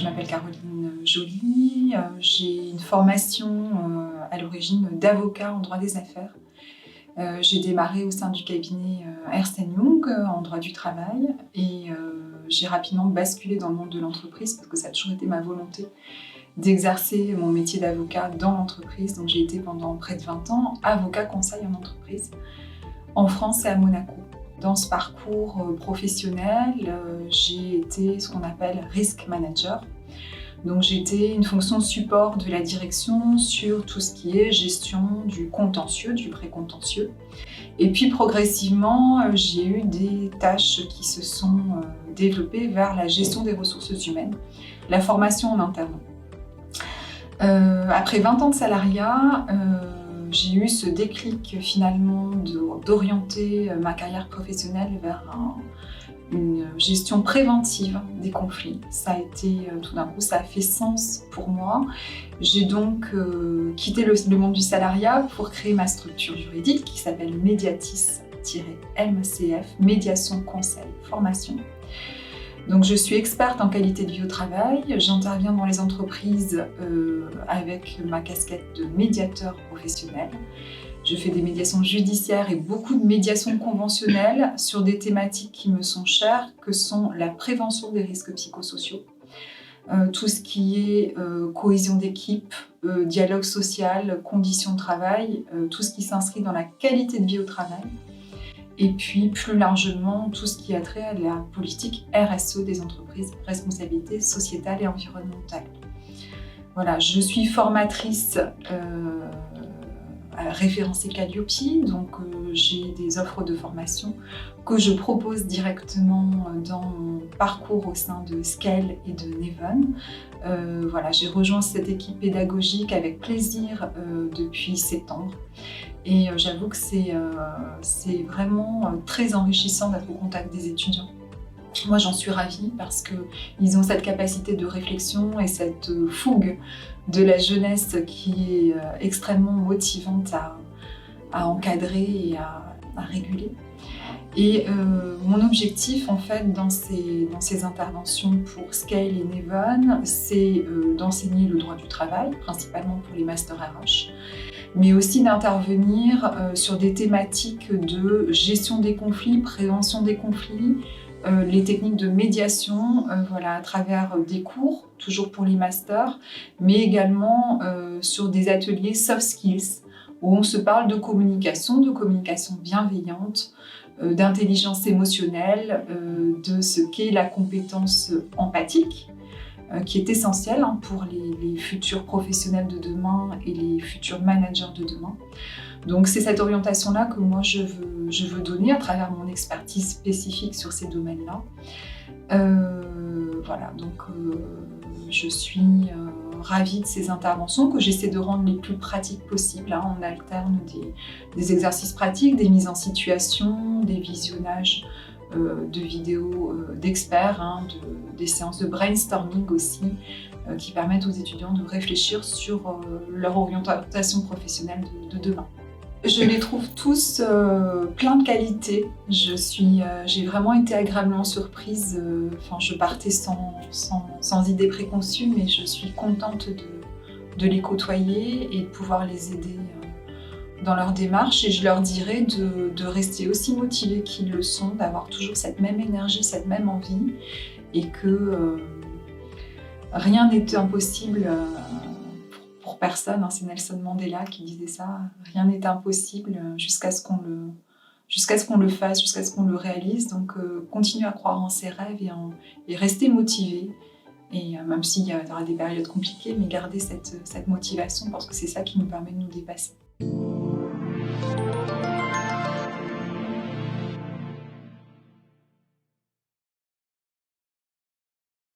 m'appelle Caroline Joly, j'ai une formation à l'origine d'avocat en droit des affaires. J'ai démarré au sein du cabinet Ernst & Young en droit du travail et j'ai rapidement basculé dans le monde de l'entreprise parce que ça a toujours été ma volonté d'exercer mon métier d'avocat dans l'entreprise. Donc j'ai été pendant près de 20 ans avocat conseil en entreprise, en France et à Monaco. Dans ce parcours professionnel, j'ai été ce qu'on appelle risk manager. Donc j'ai été une fonction support de la direction sur tout ce qui est gestion du contentieux, du pré-contentieux. Et puis progressivement, j'ai eu des tâches qui se sont développées vers la gestion des ressources humaines, la formation en interne. Après 20 ans de salariat, j'ai eu ce déclic finalement d'orienter ma carrière professionnelle vers une gestion préventive des conflits. Ça a été, tout d'un coup, ça a fait sens pour moi. J'ai donc quitté le monde du salariat pour créer ma structure juridique qui s'appelle Mediatis-MCF, Médiation, Conseil, Formation. Donc je suis experte en qualité de vie au travail, j'interviens dans les entreprises avec ma casquette de médiateur professionnel. Je fais des médiations judiciaires et beaucoup de médiations conventionnelles sur des thématiques qui me sont chères, que sont la prévention des risques psychosociaux, tout ce qui est cohésion d'équipe, dialogue social, conditions de travail, tout ce qui s'inscrit dans la qualité de vie au travail. Et puis, plus largement, tout ce qui a trait à la politique RSE des entreprises, responsabilité sociétale et environnementale. Voilà, je suis formatrice référencée Calliope, donc j'ai des offres de formation que je propose directement dans mon parcours au sein de Scale et de Neven. Voilà, j'ai rejoint cette équipe pédagogique avec plaisir depuis septembre. Et j'avoue que c'est vraiment très enrichissant d'être au contact des étudiants. Moi, j'en suis ravie parce qu'ils ont cette capacité de réflexion et cette fougue de la jeunesse qui est extrêmement motivante à encadrer et à réguler. Et mon objectif, en fait, dans ces interventions pour Scale et Neven, c'est d'enseigner le droit du travail, principalement pour les masters RH, mais aussi d'intervenir sur des thématiques de gestion des conflits, prévention des conflits, les techniques de médiation, voilà, à travers des cours, toujours pour les masters, mais également sur des ateliers soft skills, où on se parle de communication bienveillante, d'intelligence émotionnelle, de ce qu'est la compétence empathique, qui est essentielle pour les futurs professionnels de demain et les futurs managers de demain. Donc c'est cette orientation-là que moi je veux donner à travers mon expertise spécifique sur ces domaines-là. Voilà, donc je suis ravie de ces interventions que j'essaie de rendre les plus pratiques possibles. On alterne des exercices pratiques, des mises en situation, des visionnages de vidéos d'experts, des séances de brainstorming aussi, qui permettent aux étudiants de réfléchir sur leur orientation professionnelle de demain. Je les trouve tous plein de qualités. J'ai vraiment été agréablement surprise. Je partais sans idée préconçue, mais je suis contente de les côtoyer et de pouvoir les aider dans leur démarche. Et je leur dirais de rester aussi motivés qu'ils le sont, d'avoir toujours cette même énergie, cette même envie, et que rien n'est impossible pour personne. C'est Nelson Mandela qui disait ça. Rien n'est impossible jusqu'à ce qu'on le fasse, jusqu'à ce qu'on le réalise. Donc continuer à croire en ses rêves et rester motivé. Et même s'il y aura des périodes compliquées, mais garder cette motivation parce que c'est ça qui nous permet de nous dépasser.